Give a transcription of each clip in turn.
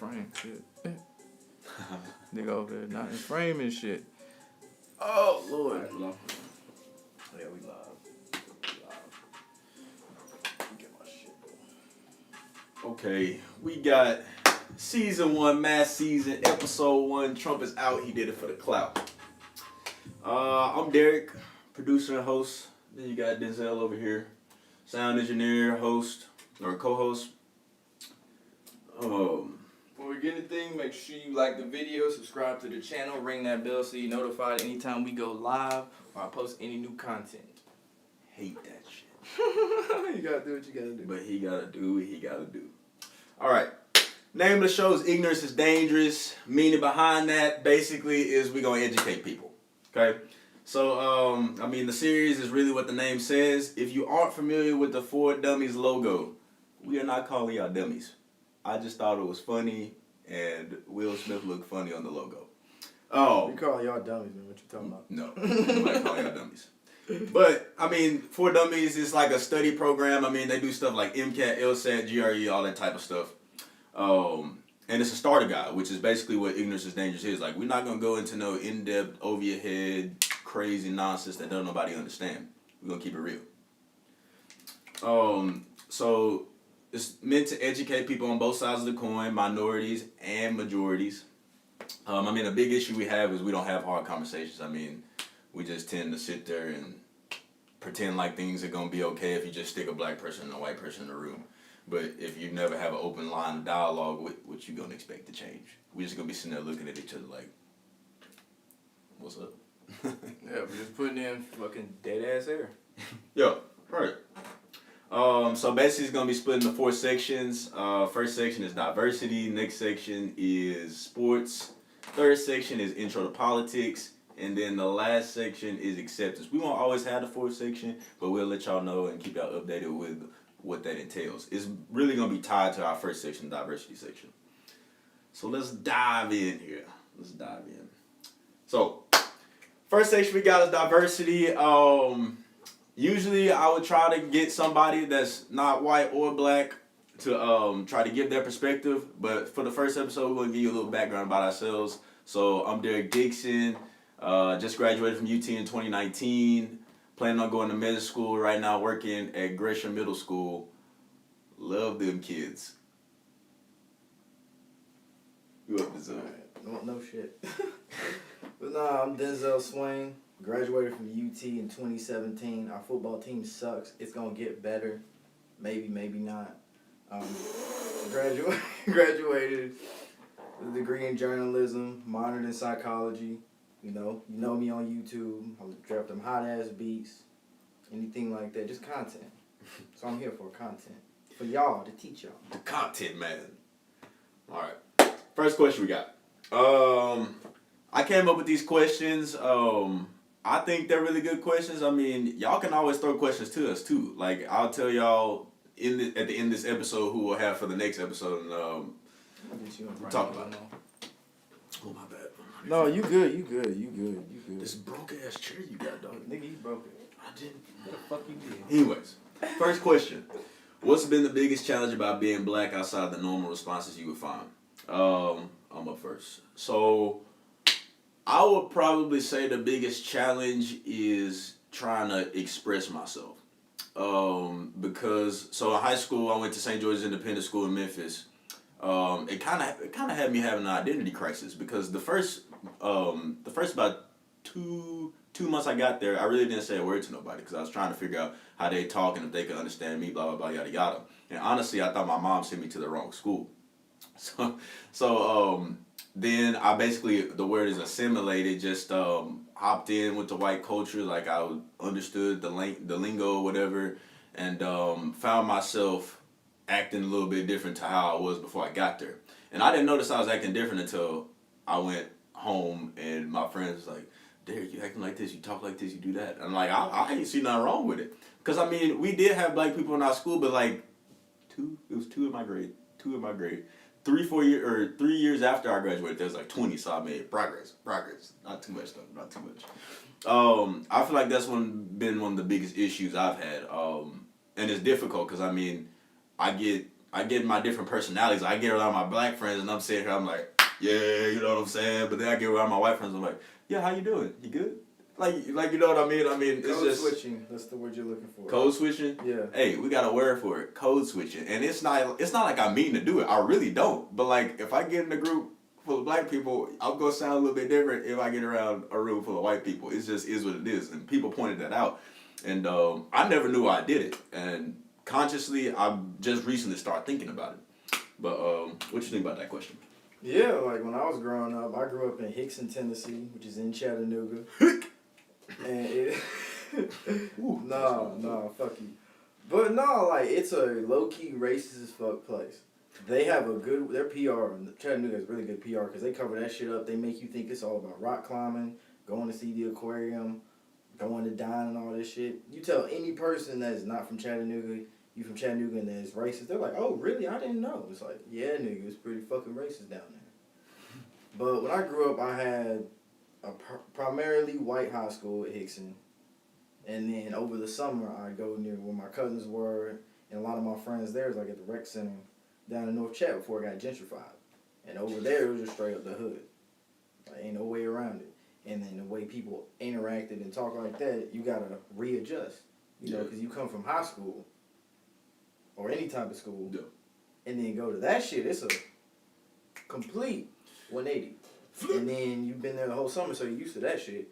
frame. Shit. Nigga over there not in frame and shit. Oh, Lord. Right, hello? Yeah, we live. Get my shit. Okay, we got season 1, mass season, episode 1. Trump is out. He did it for the clout. I'm Derek, producer and host. Then you got Denzel over here, sound engineer, host, or co-host. Before we get anything, make sure you like the video, subscribe to the channel, ring that bell so you're notified anytime we go live or I post any new content. Hate that shit. You gotta do what you gotta do. But he gotta do what he gotta do. Alright. Name of the show is Ignorance is Dangerous. Meaning behind that basically is we're gonna educate people. Okay? So, the series is really what the name says. If you aren't familiar with the For Dummies logo, we are not calling y'all dummies. I just thought it was funny, and Will Smith looked funny on the logo. Oh. We call y'all dummies, man. What you talking about? No. Nobody call y'all dummies. But, For Dummies is like a study program. They do stuff like MCAT, LSAT, GRE, all that type of stuff. And it's a starter guide, which is basically what Ignorance is Dangerous is. Like, we're not going to go into no in-depth, over-your-head, crazy nonsense that don't nobody understand. We're going to keep it real. So it's meant to educate people on both sides of the coin, minorities and majorities. A big issue we have is we don't have hard conversations. We just tend to sit there and pretend like things are going to be okay if you just stick a black person and a white person in a room. But if you never have an open line of dialogue, what you going to expect to change? We're just going to be sitting there looking at each other like, what's up? Yeah, we're just putting in fucking dead-ass air. Yeah, right. So basically it's going to be split into 4 sections. First section is diversity. Next section is sports. Third section is intro to politics. And then the last section is acceptance. We won't always have the 4th section, but we'll let y'all know and keep y'all updated with what that entails. It's really going to be tied to our first section, diversity section. So let's dive in here. So, first section we got is diversity. Usually I would try to get somebody that's not white or black to try to give their perspective. But for the first episode, we're going to give you a little background about ourselves. So I'm Derek Dixon. Just graduated from UT in 2019. Planning on going to middle school right now, working at Gresham Middle School. Love them kids. You up, Denzel? No shit. But nah, I'm DenzelSwain. Graduated from UT in 2017. Our football team sucks. It's gonna get better. Maybe not. Graduated with a degree in journalism, minored in psychology. You know me on YouTube. I was drop them hot ass beats, anything like that, just content. So I'm here for content, for y'all, to teach y'all. The content man. All right. First question we got. I came up with these questions. I think they're really good questions. Y'all can always throw questions to us too. Like I'll tell y'all at the end of this episode who we'll have for the next episode, and talk about it. Oh my bad. No, you good. This broke ass chair you got, dog. Nigga, you broke it. I didn't. What the fuck you did? Anyways, first question. What's been the biggest challenge about being black outside the normal responses you would find? I'm up first. So, I would probably say the biggest challenge is trying to express myself. Because in high school I went to St. George's Independent School in Memphis. It kind of had me having an identity crisis because the first about two months I got there, I really didn't say a word to nobody because I was trying to figure out how they talk and if they could understand me, blah blah blah, yada yada. And honestly, I thought my mom sent me to the wrong school. So then I basically, the word is assimilated, just hopped in with the white culture, like I understood the lingo or whatever, and found myself acting a little bit different to how I was before I got there. And I didn't notice I was acting different until I went home and my friends was like, Derek, you acting like this, you talk like this, you do that. And I'm like, I ain't see nothing wrong with it. Because we did have black people in our school, but like two in my grade. 3 years after I graduated, there was like 20, so I made progress. Not too much though, not too much. I feel like that's been one of the biggest issues I've had. And it's difficult because I I get my different personalities. I get around my black friends and I'm sitting here, I'm like, yeah, you know what I'm saying? But then I get around my white friends, I'm like, yeah, how you doing? You good? Like you know what I mean? I mean, it's Code just switching. That's the word you're looking for. code switching. Yeah. Hey, we got a word for it, code switching. And it's not like I mean to do it. I really don't. But like if I get in a group full of black people, I'm gonna sound a little bit different if I get around a room full of white people. It just is what it is, and people pointed that out. And I never knew I did it, and consciously I just recently started thinking about it. But what you think about that question? Yeah, like when I was growing up, I grew up in Hickson, Tennessee, which is in Chattanooga. And it no, fuck you. But no, like it's a low key racist as fuck place. They have their PR, Chattanooga has really good PR because they cover that shit up. They make you think it's all about rock climbing, going to see the aquarium, going to dine and all this shit. You tell any person that's not from Chattanooga, you from Chattanooga and that's racist, they're like, oh really? I didn't know. It's like, yeah nigga, it's pretty fucking racist down there. But when I grew up, I had a primarily white high school at Hickson. And then over the summer, I'd go near where my cousins were, and a lot of my friends there is like at the rec center down in North Chat before it got gentrified. And over there, it was just straight up the hood. Like, ain't no way around it. And then the way people interacted and talk like that, you gotta readjust. You know, because you come from high school, or any type of school, and then go to that shit, it's a complete 180. And then you've been there the whole summer, so you're used to that shit.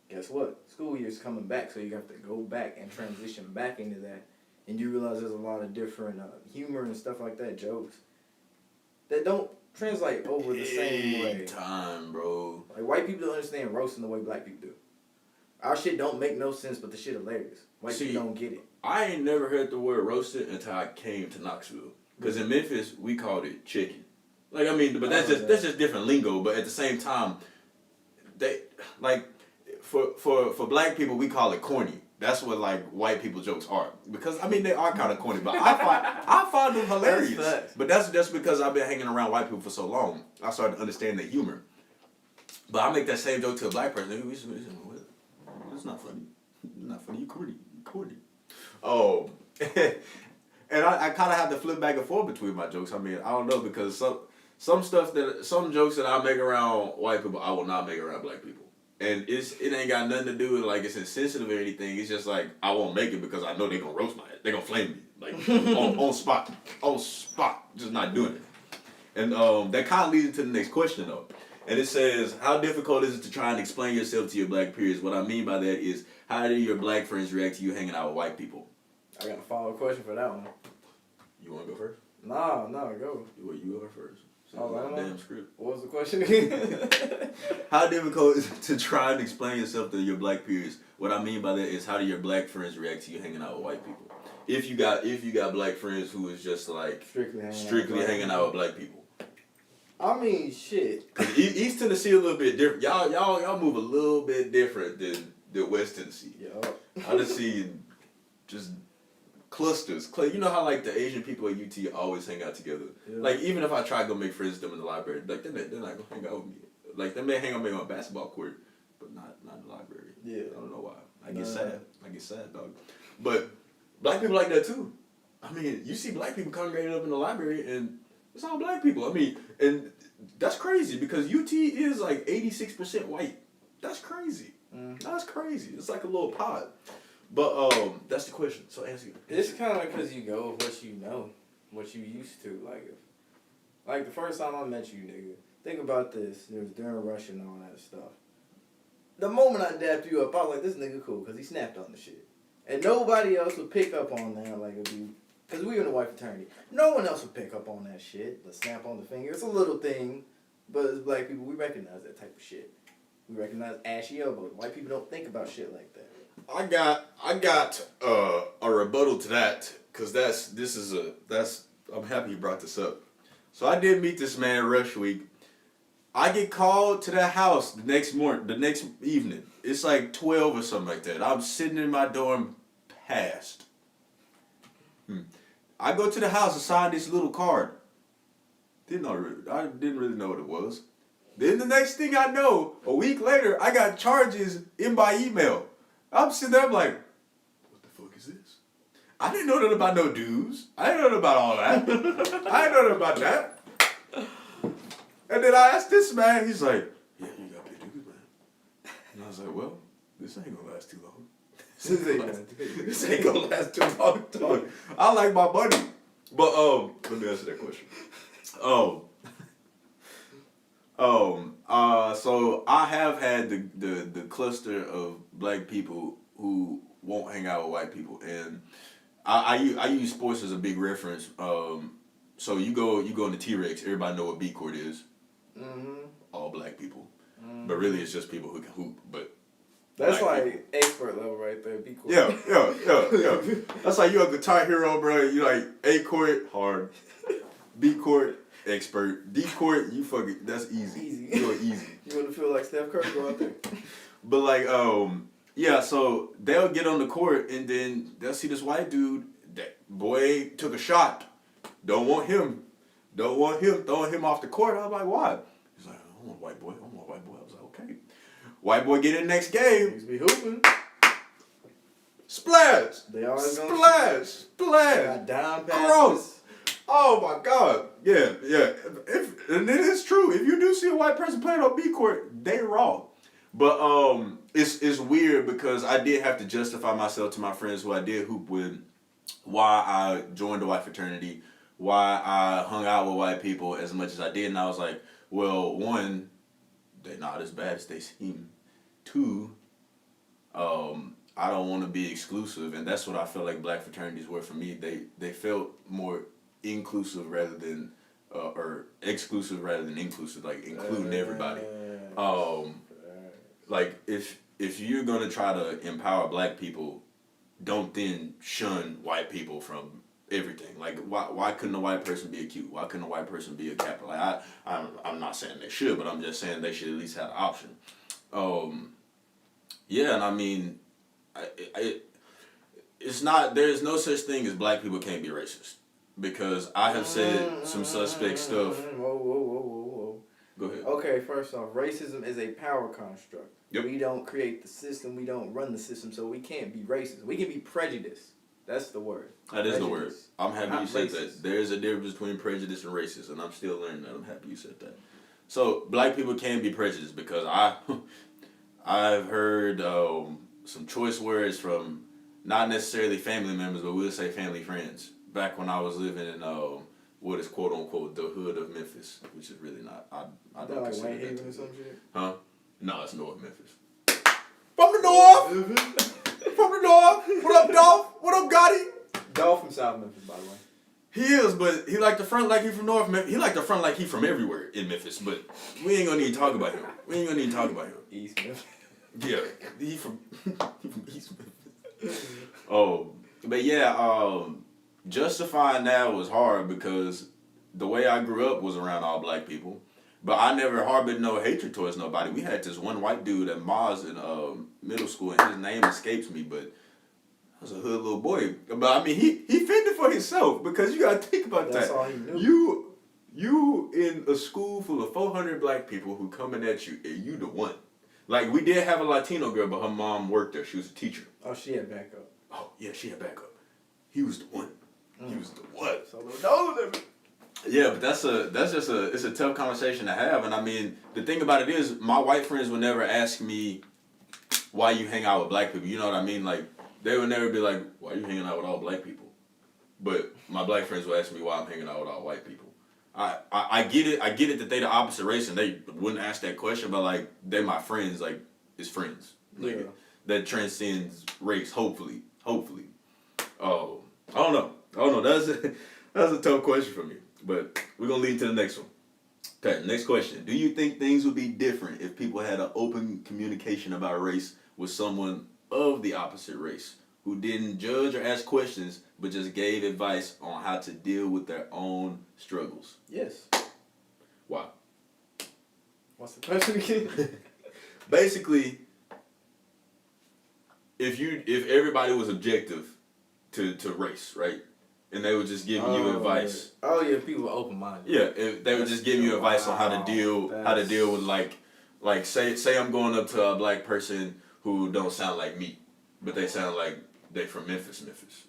Guess what? School year's coming back, so you have to go back and transition back into that. And you realize there's a lot of different humor and stuff like that, jokes, that don't translate over the same way. Time, bro. Like, white people don't understand roasting the way black people do. Our shit don't make no sense, but the shit hilarious. White people don't get it. I ain't never heard the word roasted until I came to Knoxville. Because in Memphis, we called it chicken. Like, I mean, but that's just different lingo. But at the same time, they, like, for black people, we call it corny. That's what like white people jokes are, because I mean they are kind of corny, but I find them hilarious. But that's just because I've been hanging around white people for so long. I started to understand their humor. But I make that same joke to a black person. It's not funny. It's not funny. You corny. You corny. Oh, and I kind of have to flip back and forth between my jokes. I mean, I don't know, because some jokes that I make around white people, I will not make around black people. And it ain't got nothing to do with like it's insensitive or anything. It's just like I won't make it because I know they're gonna roast my head. They're gonna flame me like on spot, just not doing it. And that kind of leads to the next question though. And it says, how difficult is it to try and explain yourself to your black peers? What I mean by that is, how do your black friends react to you hanging out with white people? I got a follow-up question for that one. You want to go first? No, go. Well, you go first. Damn script. What was the question again? How difficult is it to try and explain yourself to your black peers? What I mean by that is, how do your black friends react to you hanging out with white people? If you got black friends who is just like strictly hanging out with black people. I mean, shit. Cause East Tennessee a little bit different. Y'all move a little bit different than West Tennessee. Yeah. I just see just clusters. You know how like the Asian people at UT always hang out together. Yeah. Like even if I try to go make friends with them in the library, like they're not gonna hang out with me. Like they may hang out with me on a basketball court, but not in the library. Yeah. I don't know why. I get sad, dog. But black people like that too. I mean, you see black people congregated up in the library and it's all black people. I mean, and that's crazy because UT is like 86% white. That's crazy. That's crazy. It's like a little pod. But that's the question. So answer it. It's kind of because you go with what you know, what you used to. Like the first time I met you, nigga. Think about this. It was during Russia and all that stuff. The moment I dapped you up, I was like, this nigga cool because he snapped on the shit. And nobody else would pick up on that. Like, it'd be, because we were in a white fraternity. No one else would pick up on that shit. The snap on the finger. It's a little thing. But as black people, we recognize that type of shit. We recognize ashy elbows. White people don't think about shit like that. I got a rebuttal to that, because I'm happy you brought this up. So I did meet this man Rush Week. I get called to that house the next evening. It's like 12 or something like that. I'm sitting in my dorm past. I go to the house and sign this little card. I didn't really know what it was. Then the next thing I know, a week later, I got charges in my email. I'm sitting there, I'm like, what the fuck is this? I didn't know nothing about no dues. I didn't know nothing about all that. I didn't know nothing about that. And then I asked this man, he's like, yeah, you gotta pay dues, man. And I was like, well, this ain't gonna last too long. This ain't gonna last too long, dog. I like my money. But let me answer that question. So I have had the cluster of black people who won't hang out with white people, and I use sports as a big reference. So you go into T-Rex, everybody know what B court is. Mm-hmm. All black people, but really it's just people who can hoop. But that's like expert level right there. B court. Yeah. That's like you're a Guitar Hero, bro. You like A court hard, B court expert, D court you fucking that's easy. Easy. You're easy. You want to feel like Steph Curry, go out there. But like yeah, so they'll get on the court and then they'll see this white dude. That boy took a shot. Don't want him throwing him off the court. I was like, why? He's like, I want a white boy. I was like, okay. White boy get in the next game. He's be hooping. Splash. They always Splash. got down passes. Gross. Oh my God. Yeah. And it is true. If you do see a white person playing on B court, they raw. But it's weird because I did have to justify myself to my friends who I did hoop with why I joined the white fraternity, why I hung out with white people as much as I did. And I was like, well, one, they're not as bad as they seem. Two, I don't want to be exclusive, and that's what I felt like black fraternities were for me. They felt more inclusive rather than or exclusive rather than inclusive, like including everybody. Like if you're gonna try to empower black people, don't then shun white people from everything. Like why couldn't a white person be a Q? Why couldn't a white person be a Kappa? Like I'm not saying they should, but I'm just saying they should at least have the option. Yeah, and I mean, it's not. There is no such thing as black people can't be racist, because I have said some suspect stuff. Whoa. Go ahead. Okay, first off, racism is a power construct. Yep. We don't create the system. We don't run the system, so we can't be racist. We can be prejudiced. That's the word. That is the word. Prejudice. I'm happy Not you said racist. that. There is a difference between prejudice and racism, and I'm still learning that. I'm happy you said that. So black people can be prejudiced because I've heard some choice words from not necessarily family members, but we'll say family friends. Back when I was living in what is quote unquote the hood of Memphis, which is really not. I don't like consider Wayne that Haven to or be. some shit? Huh? No, it's North Memphis. From the north. From the north. What up, Dolph? What up, Gotti? Dolph from South Memphis, by the way. He is, but he like the front like he from North Memphis. He like the front like he from everywhere in Memphis, but we ain't gonna need to talk about him. East Memphis. Yeah, he from East Memphis. Oh, but yeah, justifying that was hard because the way I grew up was around all black people, but I never harbored no hatred towards nobody. We had this one white dude at Mars in middle school, and his name escapes me, but I was a hood little boy. But I mean, he fended for himself because you gotta think about That's that. all he knew. You in a school full of 400 black people who coming at you, and you the one. Like, we did have a Latino girl, but her mom worked there. She was a teacher. Oh, she had backup. Oh, yeah, she had backup. He was the one. He was the one. So no, Yeah, but it's a tough conversation to have. And I mean, the thing about it is, my white friends would never ask me why you hang out with black people. You know what I mean? Like, they would never be like, why are you hanging out with all black people? But my black friends would ask me why I'm hanging out with all white people. I get it that they the opposite race and they wouldn't ask that question, but like they're my friends, like it's friends. Like that transcends race, hopefully. Oh, I don't know. That's a tough question for me. But we're gonna lead to the next one. Okay, next question. Do you think things would be different if people had an open communication about race with someone of the opposite race who didn't judge or ask questions, but just gave advice on how to deal with their own struggles? Yes. Why? What's the question again? Basically, if everybody was objective to race, right? And they would just give you advice. Yeah. Oh yeah, people are open minded. Yeah, if they would just give you advice on how to deal with like say I'm going up to a black person who don't sound like me, but they sound like They from Memphis,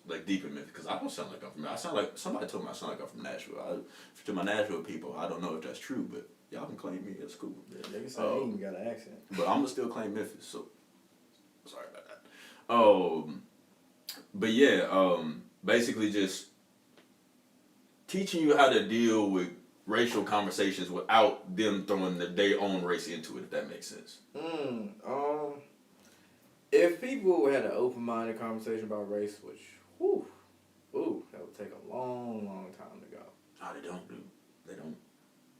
like deep in Memphis. Because I don't sound like I'm from. I sound like somebody told me I sound like I'm from Nashville. To my Nashville people, I don't know if that's true, but y'all can claim me. That's cool. Yeah, niggas say he even got an accent. But I'm gonna still claim Memphis. So sorry about that. But yeah, basically just teaching you how to deal with racial conversations without them throwing their own race into it. If that makes sense. If people had an open-minded conversation about race, which, that would take a long, long time to go. No, they don't, dude. They don't.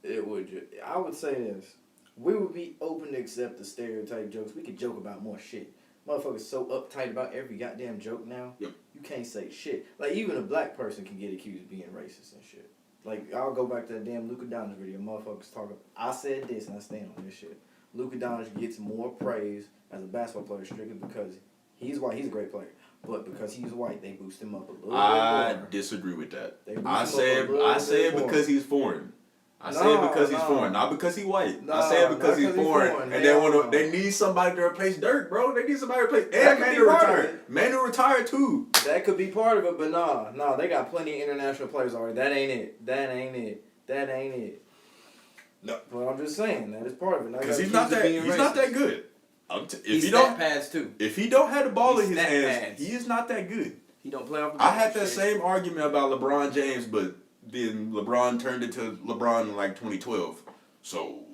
It would. I would say this: we would be open to accept the stereotype jokes. We could joke about more shit. Motherfuckers so uptight about every goddamn joke now. Yep. You can't say shit. Like even a black person can get accused of being racist and shit. Like I'll go back to that damn Luka Doncic video. Motherfuckers talking. I said this and I stand on this shit. Luka Doncic gets more praise as a basketball player strictly because he's white. He's a great player, but because he's white, they boost him up a little bit more. I disagree with that. I said because he's foreign. I said because he's foreign, not because he's white. I said because he's foreign, and they need somebody to replace Dirk, bro. They need somebody to replace. And Manu retired. Manu retired too. That could be part of it, but nah. They got plenty of international players already. That ain't it. No, but I'm just saying that is part of it. Because he's not that good. He's stat pads too. If he don't have the ball in his hands, pads. he is not that good. He don't play off the I had that same argument about LeBron James, but then LeBron turned into LeBron in like 2012. So,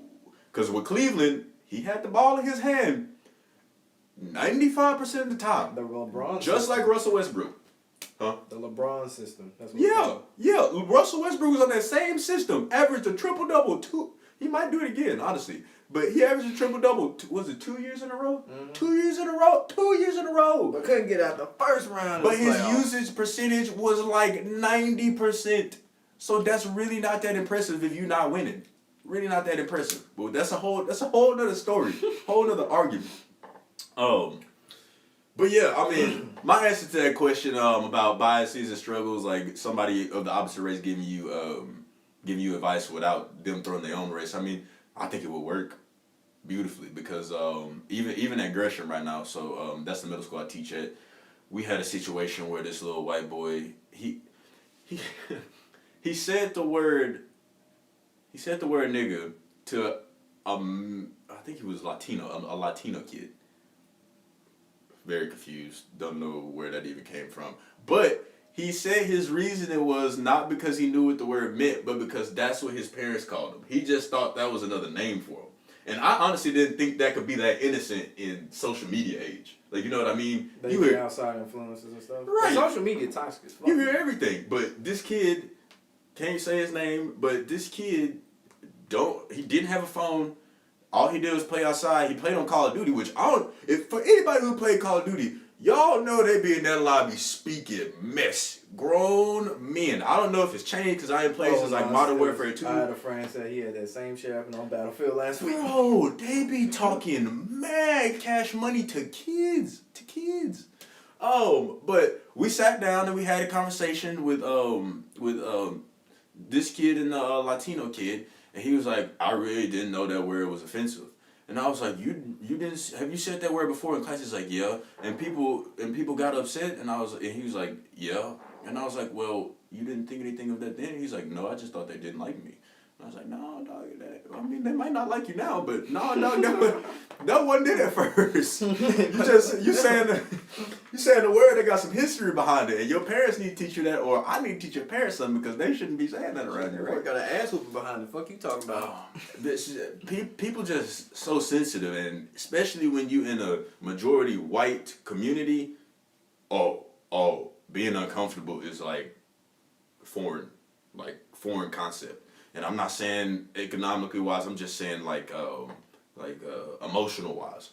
because with Cleveland, he had the ball in his hand 95% of the time. The LeBron just system. like Russell Westbrook. Huh? The LeBron system. That's what Yeah. Russell Westbrook was on that same system. Averaged a triple-double. He might do it again, honestly. But he averaged a triple-double, was it 2 years in a row? Mm-hmm. 2 years in a row. 2 years in a row. But couldn't get out the first round. But his usage percentage was like 90%. So that's really not that impressive if you're not winning. Really not that impressive. But that's a whole nother story. Whole nother argument. But yeah, I mean, my answer to that question about biases and struggles, like somebody of the opposite race giving you advice without them throwing their own race. I mean, I think it would work beautifully because even at Gresham right now, so that's the middle school I teach at. We had a situation where this little white boy he said the word nigga to I think he was Latino, a Latino kid. Very confused. Don't know where that even came from. But he said his reasoning was not because he knew what the word meant, but because that's what his parents called him. He just thought that was another name for him. And I honestly didn't think that could be that innocent in social media age. Like, you know what I mean? They hear outside influences and stuff. Right. But social media toxic as fuck. You hear everything. But this kid, can't say his name, but this kid, he didn't have a phone. All he did was play outside. He played on Call of Duty, which for anybody who played Call of Duty, y'all know they be in that lobby speaking mess. Grown men. I don't know if it's changed because I ain't played since like Modern Warfare 2. I had a friend say he had that same shit happen on Battlefield last week. Bro, they be talking mad cash money to kids. But we sat down and we had a conversation with this kid and the Latino kid. And he was like, I really didn't know that word was offensive. And I was like, you didn't, have you said that word before in class? He's like, yeah. And people got upset and he was like, yeah. And I was like, well, you didn't think anything of that then? He's like, no, I just thought they didn't like me. And I was like, no, dog, I mean, they might not like you now, but no, that wasn't it at first. You saying the word that got some history behind it, and your parents need to teach you that, or I need to teach your parents something because they shouldn't be saying that around you, right? I got an ass whooping behind the fuck you talking about. People just so sensitive, and especially when you in a majority white community, being uncomfortable is like foreign concept. And I'm not saying economically wise, I'm just saying like emotional wise.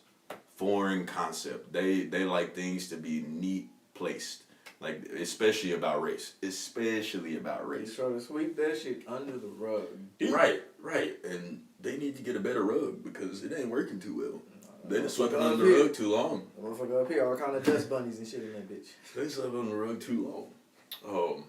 Foreign concept. They like things to be neat placed. Like especially about race. They try to sweep that shit under the rug. Right. And they need to get a better rug because it ain't working too well. They just swept it under the rug too long. Motherfucker up here, all kind of dust bunnies and shit in that bitch. They slept on the rug too long.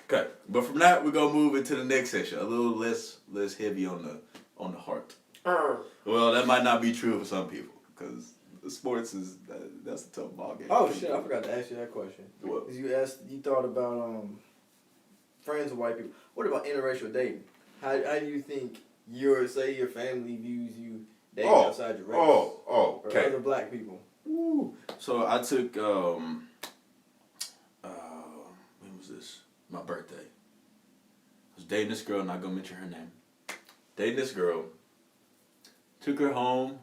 Okay, but from that we're gonna move into the next section, a little less heavy on the heart. Well, that might not be true for some people, because sports is that's a tough ball game. Oh shit! I forgot to ask you that question. What? 'Cause you thought about friends with white people. What about interracial dating? How do you think your family views you dating outside your race? Or Okay. other black people? Woo. So I took when was this? My birthday. I was dating this girl, not gonna mention her name. Dating this girl. Took her home.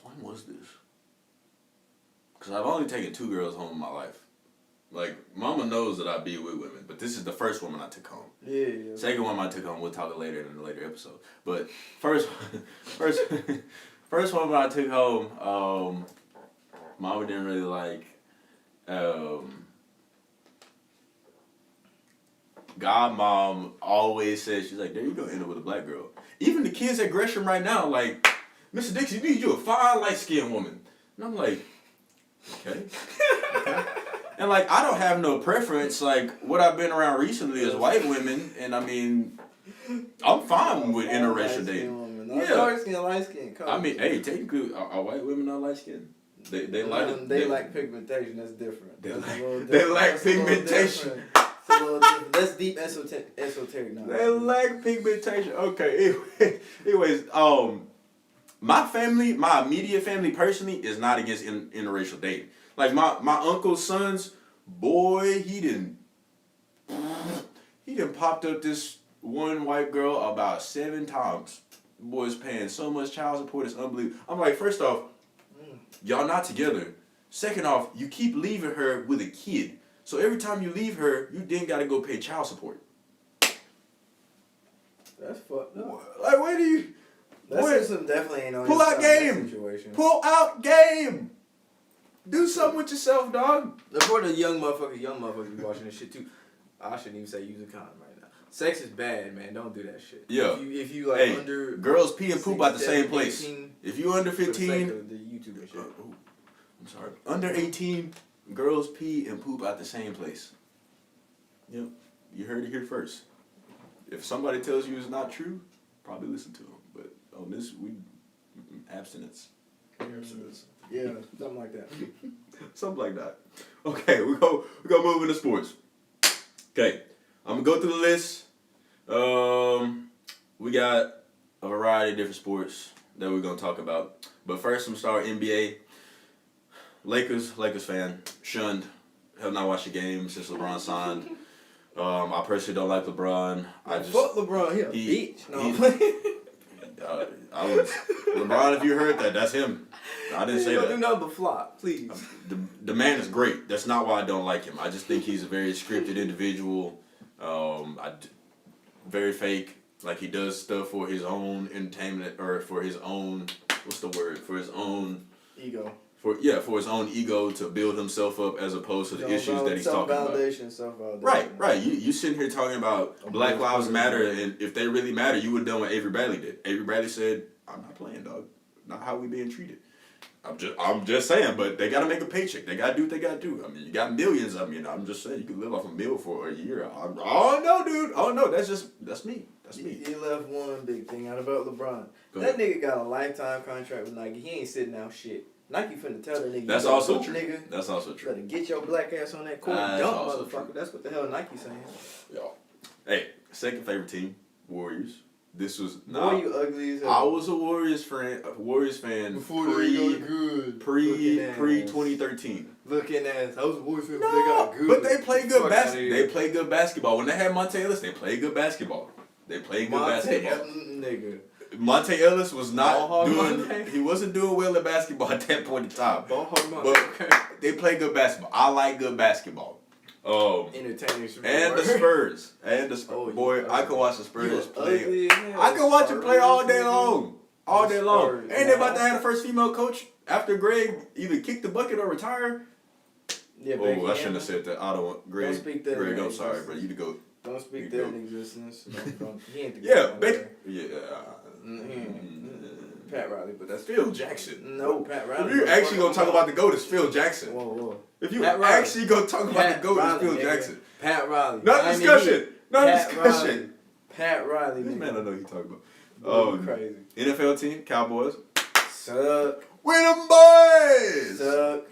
When was this? Because I've only taken 2 girls home in my life. Like, mama knows that I be with women, but this is the first woman I took home. Yeah. Second woman I took home, we'll talk later in a later episode. But first woman I took home, mama didn't really like. Godmom always says, she's like, there you go, end up with a black girl. Even the kids at Gresham right now, like, Mr. Dixie, you need you a fine, light-skinned woman. And I'm like, okay. And, like, I don't have no preference. Like, what I've been around recently is white women, and, I mean, I'm fine with interracial dating. Yeah. Dark skin, light skin. I mean, hey, technically, are white women not light-skinned? They lack pigmentation. That's different. They lack pigmentation. That's deep esoteric knowledge. They lack pigmentation. Okay. Anyways, my family, my immediate family personally is not against interracial dating. Like my uncle's sons, boy, he didn't popped up this one white girl about 7 times. Boy's paying so much child support, it's unbelievable. I'm like, first off, y'all not together. Second off, you keep leaving her with a kid. So every time you leave her, you then gotta go pay child support. That's fucked up. Like, where do you... That system definitely ain't on Pull his out side game. in that situation. Pull out game. Do something with yourself, dog. For the young motherfuckers be watching this shit too. I shouldn't even say use a condom right now. Sex is bad, man. Don't do that shit. Yeah. If you like hey, under girls pee and poop at the same 18, place. If you under 15, for the sake of the YouTube and shit. I'm sorry. Under 18, girls pee and poop at the same place. Yep. You heard it here first. If somebody tells you it's not true, probably listen to them. But on this, we abstinence. Abstinence. Yeah, something like that. Something like that. Okay, we go move into sports. Okay, I'm gonna go through the list. We got a variety of different sports that we're gonna talk about. But first, I'm start NBA. Lakers fan, shunned. Have not watched a game since LeBron signed. I personally don't like LeBron. Fuck LeBron, he a bitch. No, LeBron, if you heard that, that's him. I didn't say that. Don't do nothing but flop, please. The man is great. That's not why I don't like him. I just think he's a very scripted individual. Very fake. Like, he does stuff for his own entertainment, or for his own, what's the word? For his own ego. For his own ego to build himself up, as opposed to the issues that he's talking about. Self-validation. Right. You sitting here talking about Black Lives Matter, and if they really matter, you would have done what Avery Bradley did. Avery Bradley said, "I'm not playing, dog. Not how we being treated." I'm just saying, but they gotta make a paycheck. They gotta do what they gotta do. I mean, you got millions. I mean, I'm just saying, you can live off a meal for a year. Oh no, dude. Oh no, that's me. That's me. He left one big thing out about LeBron. That nigga got a lifetime contract with Nike. He ain't sitting out shit. Nike finna tell that nigga. That's also true. Nigga. That's also true. Better get your black ass on that court. Dumb motherfucker. True. That's what the hell Nike saying. Yo. Hey, second favorite team, Warriors. This was boy, you ugly as hell. I was a Warriors fan before they got good. Pre 2013. Looking ass. I was a Warriors fan before they got good. But they play good basketball. They play good basketball. When they had Monte Ellis, they played good basketball. Nigga. Monte Ellis was not he wasn't doing well at basketball at that point in time. But they play good basketball. I like good basketball. Entertaining. And the Spurs. Oh, boy, I can watch the Spurs play. I can watch them play all day long. All day long. Ain't they about to have the first female coach after Greg either kick the bucket or retire? Yeah, I shouldn't have said that. I don't want Greg. Don't speak that. Greg, I'm sorry, bro. You to go. Don't speak that in existence. He ain't the Pat Riley, but that's Phil Jackson. No, Pat Riley. If you actually gonna talk about the GOAT, it's Phil Jackson. Whoa. If you actually gonna talk about the GOAT, it's Phil Jackson. Pat Riley. Not discussion. Pat Riley. This man I know you talking about. Crazy. NFL team, Cowboys. Suck. Win them boys. Suck.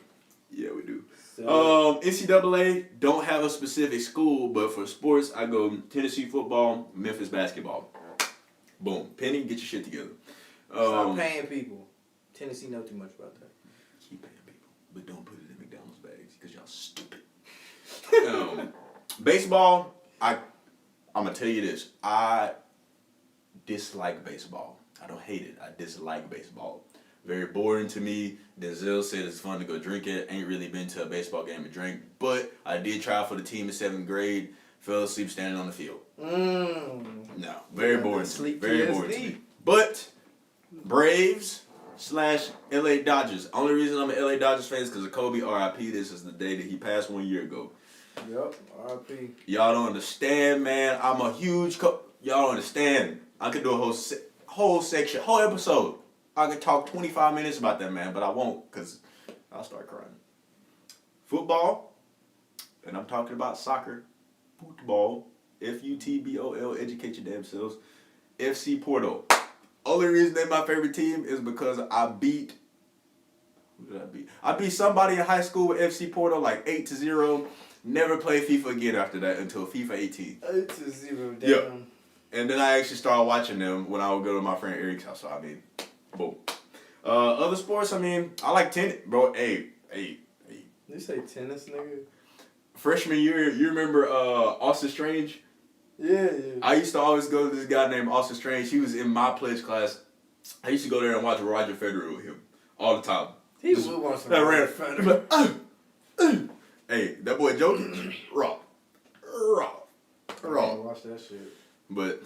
Yeah, we do. Suck. NCAA don't have a specific school, but for sports, I go Tennessee football, Memphis basketball. Boom. Penny, get your shit together. Stop paying people. Tennessee know too much about that. Keep paying people, but don't put it in McDonald's bags because y'all stupid. Baseball, I'm gonna tell you this. I dislike baseball. I don't hate it. I dislike baseball. Very boring to me. Denzel said it's fun to go drink it. Ain't really been to a baseball game to drink, but I did try for the team in 7th grade. Fell asleep standing on the field. No, very boring. Very boring to me. But Braves / LA Dodgers. Only reason I'm an LA Dodgers fan is because of Kobe. R.I.P. This is the day that he passed 1 year ago. Yep, R.I.P. Y'all don't understand, man. I'm a huge y'all don't understand. I could do a whole section, whole episode. I could talk 25 minutes about that man, but I won't because I'll start crying. Football, and I'm talking about soccer. Football, F-U-T-B-O-L. Educate your damn selves. FC Porto. Only reason they're my favorite team is because I beat. Who did I beat? I beat somebody in high school with FC Porto like 8-0. Never played FIFA again after that until FIFA 18. 8-0 down. Yep. And then I actually started watching them when I would go to my friend Eric's house. So I mean, boom. Other sports, I mean, I like tennis, bro. Hey. You say tennis, nigga? Freshman year, you remember Austin Strange? Yeah. I used to always go to this guy named Austin Strange. He was in my pledge class. I used to go there and watch Roger Federer with him all the time. He would want some that Roger ran Federer. Hey, that boy Jokic, raw. Watch that shit. But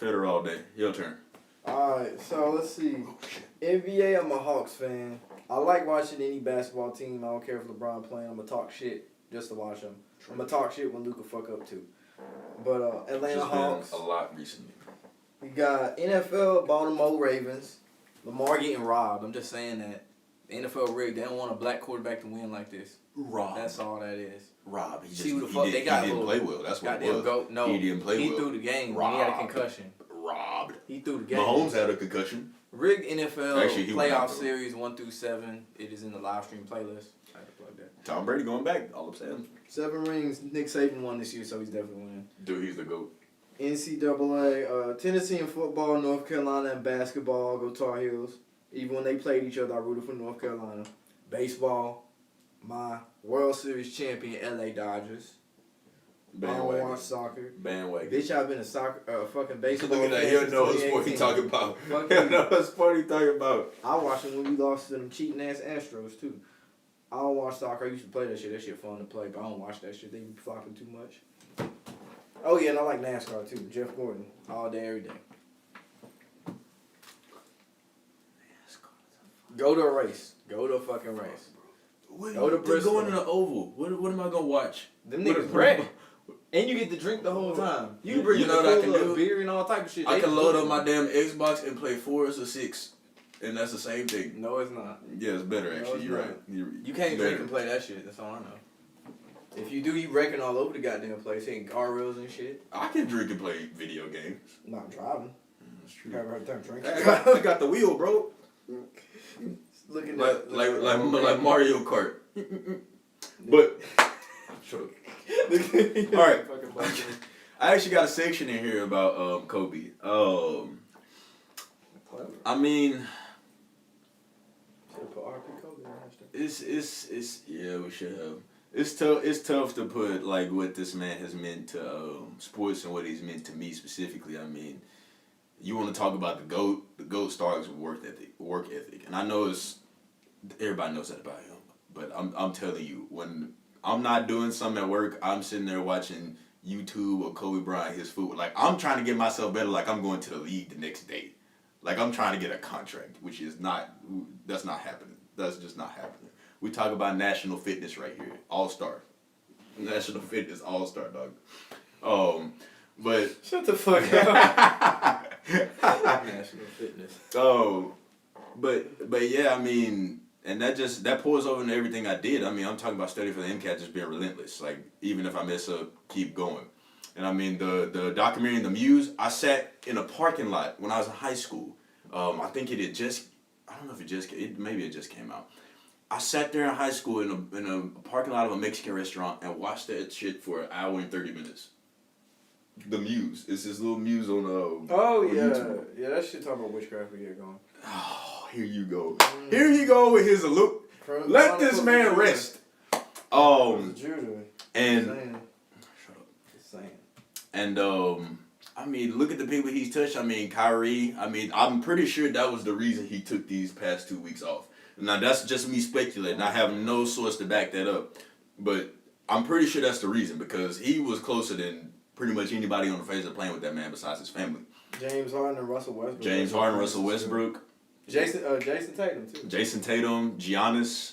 Federer all day. Your turn. Alright, so let's see. NBA, I'm a Hawks fan. I like watching any basketball team. I don't care if LeBron playing. I'm going to talk shit just to watch him. I'm going to talk shit when Luka fuck up too. But Atlanta Hawks. Been a lot recently. We got NFL, Baltimore Ravens. Lamar getting robbed. I'm just saying that. The NFL rigged. They don't want a black quarterback to win like this. Rob. That's all that is. Rob. See who the fuck they got. He didn't play well. That's what it was. No, he didn't play well. He threw the game. Robbed. He had a concussion. Robbed. He threw the game. Mahomes had a concussion. Rigged NFL Actually, playoff series 1 through 7. It is in the live stream playlist. I had to plug that. Tom Brady going back. All I'm saying. 7 rings. Nick Saban won this year, so he's definitely winning. Dude, he's the GOAT. NCAA, Tennessee and football, North Carolina and basketball. Go Tar Heels. Even when they played each other, I rooted for North Carolina. Baseball, my World Series champion, LA Dodgers. I don't watch soccer. Bandwagon. Bitch, I've been a fucking baseball Look at that. fan He'll since know what sport he 2018. talking about. Fuck He'll you. know what sport he talking about. I watched them when we lost to them cheating ass Astros too. I don't watch soccer. I used to play that shit. That shit fun to play, but I don't watch that shit. They be flopping too much. Oh yeah, and I like NASCAR too. Jeff Gordon, all day, every day. Go to a race. Go to a fucking race. Go to They're Bristol. going to the Oval. What am I gonna watch? Them niggas wreck. And you get to drink the whole time. You bring You know the what I can cooler, do? beer and all type of shit. I They can just load look up my at damn Xbox and play 4 or 6, and that's the same thing. me. No, it's not. Yeah, it's better No, actually. it's You're not. right. You can't better. drink and play that shit. That's all I know. If you do, you wrecking all over the goddamn place, hitting guardrails and shit. I can drink and play video games. Not driving. That's true. Have a hard time drinking. I got the wheel, bro. Looking Like Mario Kart. But shut up. All right. I actually got a section in here about Kobe. I mean, it's yeah, we should have. It's tough to put like what this man has meant to sports and what he's meant to me specifically. I mean, you want to talk about the GOAT? The GOAT starts with work ethic, and I know everybody knows that about him. But I'm telling you, when I'm not doing something at work, I'm sitting there watching YouTube or Kobe Bryant his food. Like I'm trying to get myself better. Like I'm going to the league the next day. Like I'm trying to get a contract, which is that's not happening. That's just not happening. We talk about national fitness right here, all-star, national fitness all-star, dog. But shut the fuck up. National fitness. But yeah, I mean, and that pours over into everything I did. I mean, I'm talking about studying for the MCAT, just being relentless. Like even if I mess up, keep going. And I mean, the documentary, The Muse, I sat in a parking lot when I was in high school. I think it had just, I don't know if it just, maybe it just came out. I sat there in high school in a parking lot of a Mexican restaurant and watched that shit for an hour and 30 minutes. The Muse. It's this little Muse on on yeah. YouTube. Yeah, that shit talking about witchcraft we get going. Oh, here you go. Here you go with his look. Let this man rest. And shut up. Just saying. And I mean, look at the people he's touched. I mean, Kyrie. I mean, I'm pretty sure that was the reason he took these past 2 weeks off. Now that's just me speculating. I have no source to back that up, but I'm pretty sure that's the reason because he was closer than pretty much anybody on the face of the planet with that man besides his family. James Harden and Russell Westbrook. Jason Tatum too. Jason Tatum, Giannis,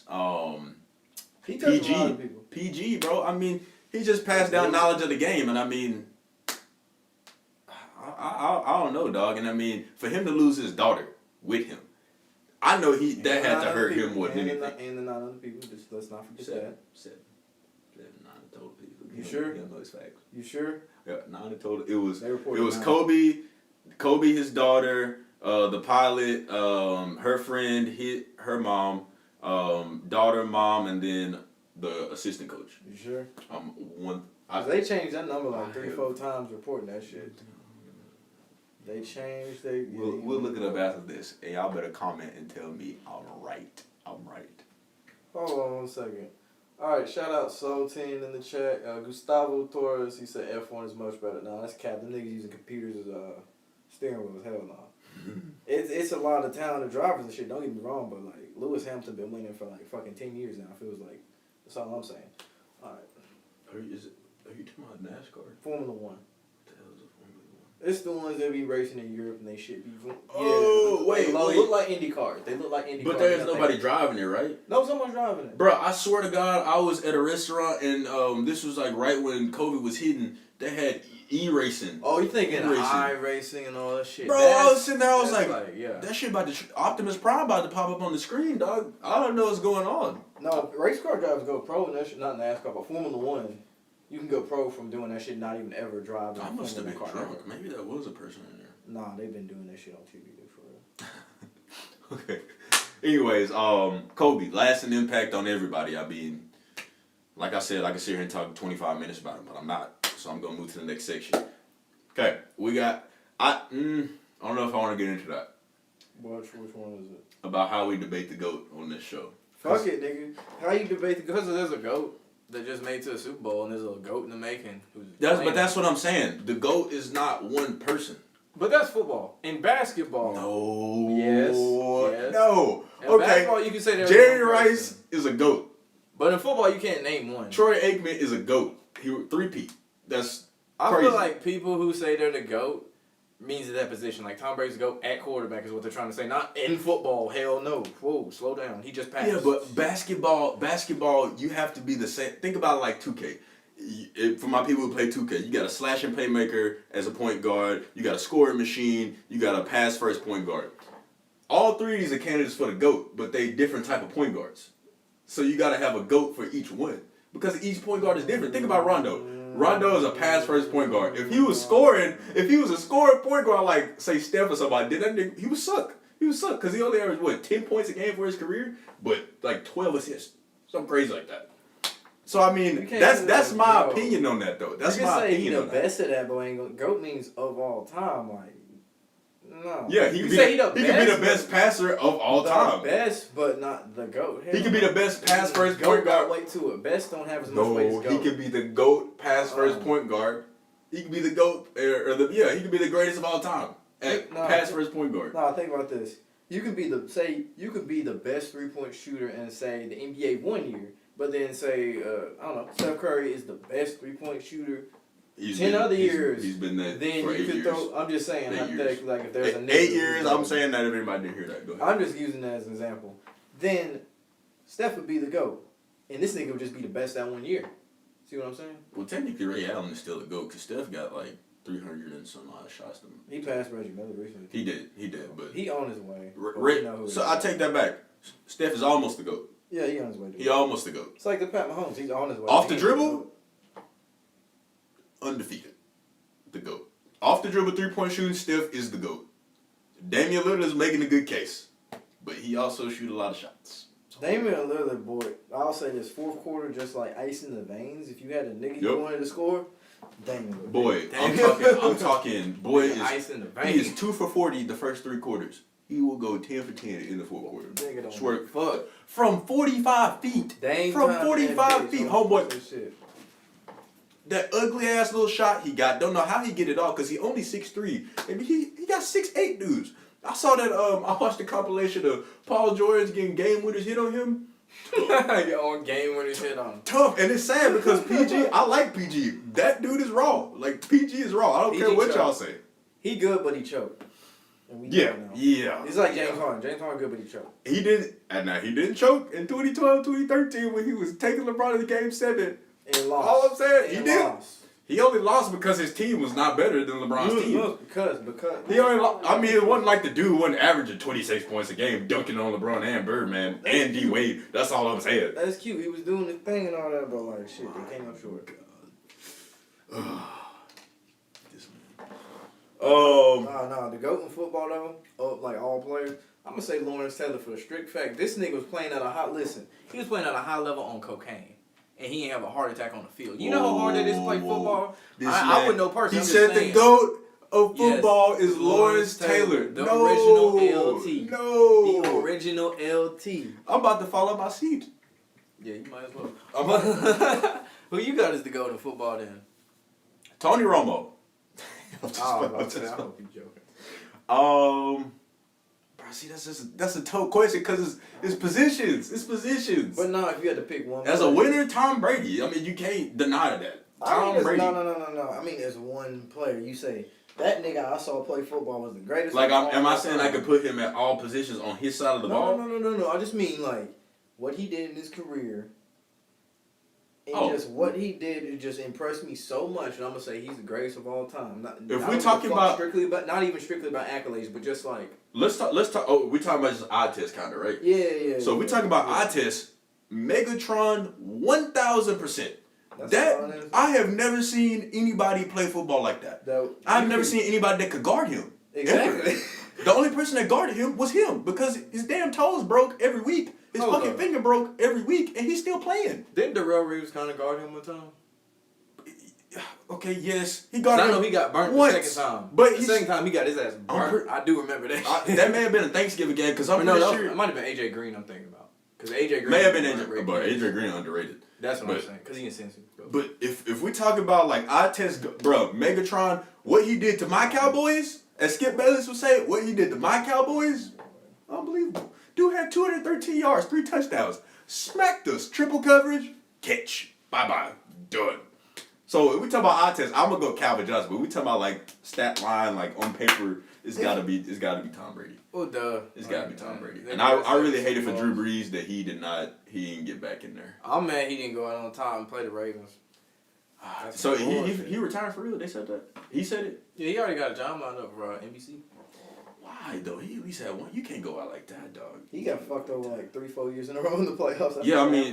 he touched a lot of people. PG, bro. I mean, he just passed down knowledge of the game, and I mean, I don't know, dog. And I mean, for him to lose his daughter with him, I know that had to hurt him more than anything. And the 9 other people, just let's not forget that. Seven, 9 total people. You sure? You don't know his facts. You sure? Yeah, 9 total. It was 9. Kobe, his daughter, the pilot, her friend, her mom, daughter, mom, and then the assistant coach. You sure? They changed that number like 3-4 times reporting that shit. They changed. We'll look it up after this, and y'all better comment and tell me I'm right. Hold on 1 second. All right, shout out Soul Team in the chat. Gustavo Torres, he said F1 is much better. No, that's cap. Them niggas using computers as steering wheels. Hell no. It's a lot of talented drivers and shit. Don't get me wrong, but like Lewis Hamilton been winning for like fucking 10 years now. It feels like that's all I'm saying. All right. Are you talking about NASCAR? Formula One. What the hell is a Formula One? It's the ones that be racing in Europe and they shit be. Wait. They look like Indy cars. They look like Indy cars. But there's nobody driving it, right? No, someone's driving it. Bro, I swear to God, I was at a restaurant and this was like right when COVID was hitting. They had e-racing. Oh, you thinking iRacing and all that shit? Bro, I was sitting there. I was like yeah. That shit about to Optimus Prime about to pop up on the screen, dog. I don't know what's going on. No, race car drivers go pro and that shit. Not NASCAR, but Formula One. You can go pro from doing that shit, not even ever driving. I must have been drunk. Maybe that was a person in there. Nah, they've been doing that shit on TV, for real. Okay. Anyways, Kobe, lasting impact on everybody. I mean, like I said, I can sit here and talk 25 minutes about him, but I'm not. So I'm gonna move to the next section. Okay, we got. I don't know if I want to get into that. Which one is it? About how we debate the GOAT on this show. Fuck it, nigga. How you debate the GOAT? Because there's a GOAT that just made it to the Super Bowl, and there's a GOAT in the making. But that's what I'm saying. The GOAT is not one person. But that's football. In basketball. No. Yes. No. In basketball, you can say there's Jerry Rice is a GOAT. But in football, you can't name one. Troy Aikman is a GOAT. He three-peat. That's crazy. I feel like people who say they're the GOAT means that position. Like Tom Brady's GOAT at quarterback is what they're trying to say. Not in football. Hell no. Whoa, slow down. He just passed. Yeah, but basketball, you have to be the same. Think about it like 2K. For my people who play 2K, you got a slash and playmaker as a point guard. You got a scoring machine. You got a pass first point guard. All three of these are candidates for the GOAT, but they different type of point guards. So you got to have a GOAT for each one because each point guard is different. Think about Rondo. Rondo is a pass first point guard. If he was a scoring point guard like say Steph or somebody, he would suck. He would suck because he only averaged 10 points a game for his career, but like 12 assists, something crazy like that. So I mean, that's my opinion on that though. That's my opinion on that. You can say he's the best at that, but ain't gonna GOAT means of all time, like. No. Yeah, he could be the best passer of all time. The best, but not the GOAT. He could be the best pass first point guard. Weight to it. Best don't have as much weight as GOAT. He could be the GOAT pass first point guard. He could be the GOAT, he could be the greatest of all time at pass first point guard. No, think about this. You could be the best 3-point shooter in say the NBA 1 year, but then say I don't know, Steph Curry is the best 3-point shooter. 10 other years. He's been that then for you 8 could years. throw. I'm just saying hypothetically, like if there's a 8 years. I'm saying that if anybody didn't hear that, go ahead. I'm just using that as an example. Then Steph would be the GOAT, and this nigga would just be the best that 1 year. See what I'm saying? Well, technically, Ray Allen is still the GOAT because Steph got like 300 and some odd shots to him. He passed Reggie Miller recently. He did, but he on his way. So I take that back. Steph is almost the GOAT. Yeah, he on his way. He almost the GOAT. It's like the Pat Mahomes. He's on his way. Off the dribble, undefeated. off the dribble 3-point shooting, Steph is the GOAT. Damian Lillard is making a good case, but he also shoot a lot of shots. Damian Lillard, boy, I'll say this, fourth quarter just like ice in the veins. If you had a nigga you wanted to score, Damian Lillard. Boy, I'm talking. Boy is ice in the veins. He is 2 for 40 the first 3 quarters. He will go 10 for 10 in the fourth quarter. Nigga don't Swear, fuck. from 45 feet. From 45 feet, homeboy. That ugly ass little shot he got. Don't know how he get it off because he only 6'3". Maybe he got 6'8" dudes. I saw that. I watched the compilation of Paul George getting game winners hit on him. On game winners hit on him. Tough, and it's sad because PG. I like PG. That dude is raw. Like PG is raw. I don't care what y'all say. He good, but he choked. Yeah. He's like James Harden. James Harden good, but he choked. He didn't choke in 2012, 2013 when he was taking LeBron to Game 7. And lost. All I'm saying, he did. Lost. He only lost because his team was not better than LeBron's team. Because he only lost. I mean, it wasn't like the dude wasn't averaging 26 points a game, dunking on LeBron and Birdman and D Wade. That's all I'm saying. That's cute. He was doing his thing and all that, but like shit, they came up short. No, the GOAT in football though, like all players, I'm gonna say Lawrence Taylor for the strict fact this nigga was playing at a he was playing at a high level on cocaine. And he didn't have a heart attack on the field. You know how hard it is to play football? I wouldn't know personally. He said the GOAT of football is Lawrence Taylor. The original LT. No. The original LT. I'm about to fall out my seat. Yeah, you might as well. Who you got as the GOAT in football then? Tony Romo. I hope you joking. Bro, see, that's a tough question because it's positions. It's positions. But no, if you had to pick one. As a winner, Tom Brady. I mean, you can't deny that. Tom Brady. No. I mean, as one player, you say that nigga I saw play football was the greatest. Like, am I saying I could put him at all positions on his side of the ball? No. I just mean like what he did in his career. And just what he did, it just impressed me so much, and I'm gonna say he's the greatest of all time. If we're talking about not even strictly about accolades, but just like let's talk. Oh, we're talking about just eye test, kind of, right? Yeah. So if we're talking about eye test, Megatron, 1,000%. That I have never seen anybody play football like that. I've never seen anybody that could guard him. Exactly. Ever. The only person that guarded him was him because his damn toes broke every week. His fucking finger broke every week, and he's still playing. Didn't Darrell Reeves kind of guard him one time? Okay, yes. He guarded him. I know he got burnt once, the second time. But the second time he got his ass burnt. I do remember that. That may have been a Thanksgiving game because I'm pretty sure. It might have been AJ Green I'm thinking about. Because AJ Green may have been AJ, but AJ Green underrated. That's what I'm saying. Because he insensitive. But if we talk about like eye test, bro, Megatron, what he did to my Cowboys, as Skip Bayless would say, what he did to my Cowboys, unbelievable. Dude had 213 yards, 3 touchdowns, smacked us, triple coverage, catch, bye, done. So if we talk about eye test, I'm gonna go Calvin Johnson. But we talking about like stat line, like on paper, it's gotta be Tom Brady. Well, duh. It's gotta be Tom Brady. And I really hated for Drew Brees that he didn't get back in there. I'm mad he didn't go out on time and play the Ravens. So he retired for real? They said that? He said it? Yeah, he already got a job lined up for NBC. Why though? He at least had one. You can't go out like that, dog. He got fucked over like 3-4 years in a row in the playoffs. Yeah, I mean,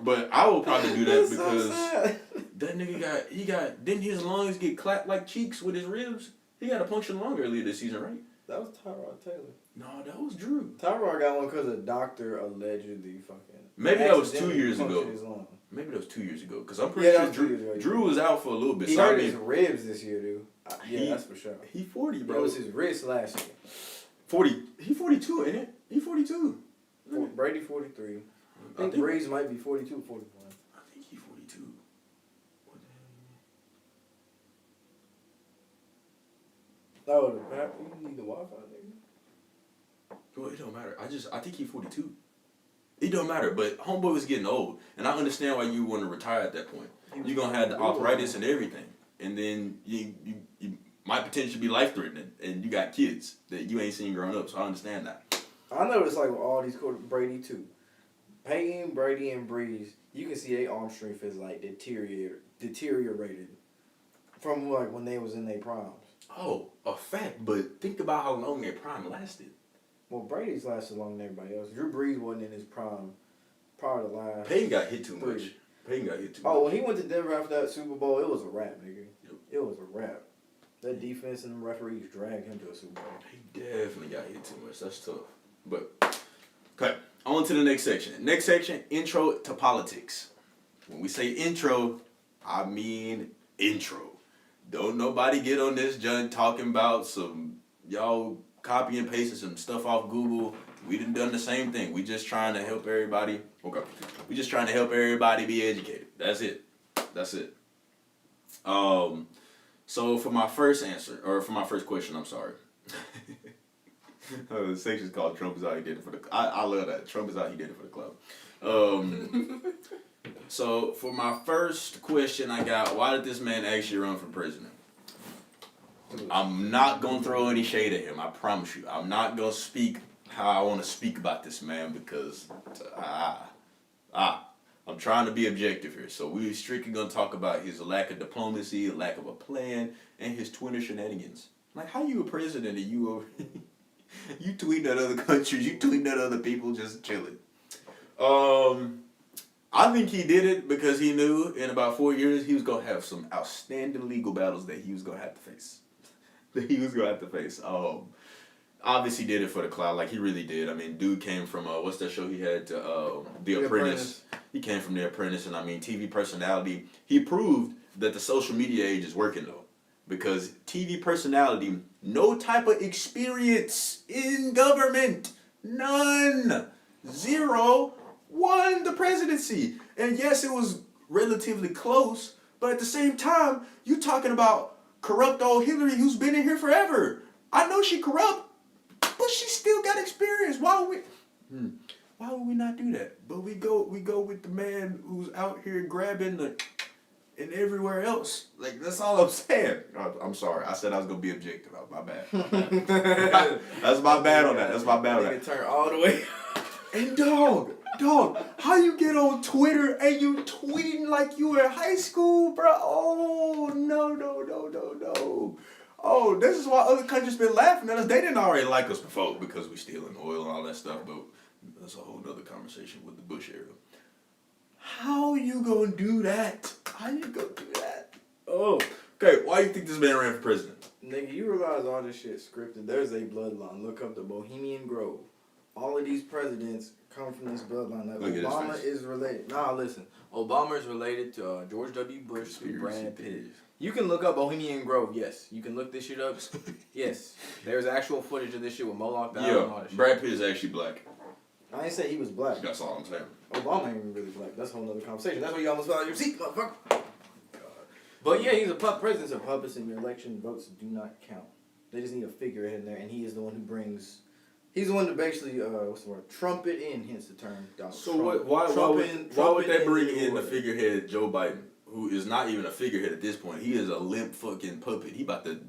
but I will probably do that because so that nigga didn't his lungs get clapped like cheeks with his ribs? He got a punctured lung earlier this season, right? That was Tyrod Taylor. No, that was Drew. Tyrod got one because a doctor allegedly fucking. Maybe that was 2 years ago. Maybe that was 2 years ago because I'm pretty sure Drew was out for a little bit. He hurt his ribs this year, dude. That's for sure. He 40, bro. It was his wrist last year. 40. He 42, ain't it? He 42. Brady 43. I think Breeze might be 42, 41. I think he 42. Oh, you need the Wi-Fi, nigga. Well, it don't matter. I think he 42. It don't matter, but homeboy was getting old, and I understand why you want to retire at that point. You're gonna have the arthritis and everything, and then you might potentially be life threatening, and you got kids that you ain't seen growing up. So I understand that. I know it's like with all these Brady too. Peyton, Brady, and Breeze, you can see their arm strength is like deteriorated from like when they was in their primes. Oh, a fact, but think about how long their prime lasted. Well, Brady's lasted longer than everybody else. Drew Brees wasn't in his prime prior to last. Peyton got hit too much. Peyton got hit too much. Oh, when he went to Denver after that Super Bowl, it was a wrap, nigga. Yep. It was a wrap. That defense and the referees dragged him to a Super Bowl. He definitely got hit too much. That's tough. But, okay, on to the next section. Next section, intro to politics. When we say intro, I mean intro. Don't nobody get on this junk talking about some, y'all copy and pasting some stuff off Google. We done the same thing. We just trying to help everybody. Okay. We just trying to help everybody be educated. That's it. That's it. So for my first answer, or for my first question, I'm sorry. The section's called Trump is out, he did it for the I love that. Trump is out, he did it for the club. So for my first question I got, why did this man actually run for president? I'm not gonna throw any shade at him, I promise you. I'm not gonna speak how I wanna speak about this man because I'm trying to be objective here. So we're strictly gonna talk about his lack of diplomacy, lack of a plan, and his Twitter shenanigans. Like, how you a president and you over you tweeting at other countries, you tweeting at other people, just chilling. I think he did it because he knew in about 4 years he was gonna have some outstanding legal battles that he was gonna have to face. Obviously did it for the clout, like he really did. I mean, dude came from what's that show he had? The Apprentice. He came from The Apprentice, and I mean, TV personality. He proved that the social media age is working though, because TV personality, no type of experience in government, none, 0, won the presidency. And yes, it was relatively close, but at the same time, you talking about corrupt old Hillary who's been in here forever. I know she corrupt, but she still got experience. Why would we not do that? But we go with the man who's out here grabbing and everywhere else. Like, that's all I'm saying. I'm sorry. I said I was gonna be objective. My bad. That's my bad on that. That's my bad on that. Turn all the way. And dog, how you get on Twitter and you tweeting like you were in high school, bro? Oh, no. Oh, this is why other countries been laughing at us. They didn't already like us before because we stealing oil and all that stuff, but that's a whole nother conversation with the Bush era. How you gonna do that? Oh, okay, why you think this man ran for president? Nigga, you realize all this shit scripted. There's a bloodline. Look up the Bohemian Grove. All of these presidents come from this bloodline. Like, Obama is related. Nah, listen. Obama is related to George W. Bush and Brad Pitt. You can look up Bohemian Grove, yes. You can look this shit up. Yes. There's actual footage of this shit with Moloch Down and all that shit. Brad Pitt is actually black. I ain't say he was black. That's all I'm saying. Obama ain't even really black. That's a whole nother conversation. That's why you almost fell out of your seat, motherfucker. But yeah, he's a president's a puppet, and your election votes do not count. They just need a figurehead in there, and he is the one who brings. He's the one to basically, what's the word? Trumpet in, hence the term. So why would they bring in the figurehead Joe Biden, who is not even a figurehead at this point? He is a limp fucking puppet. He about to.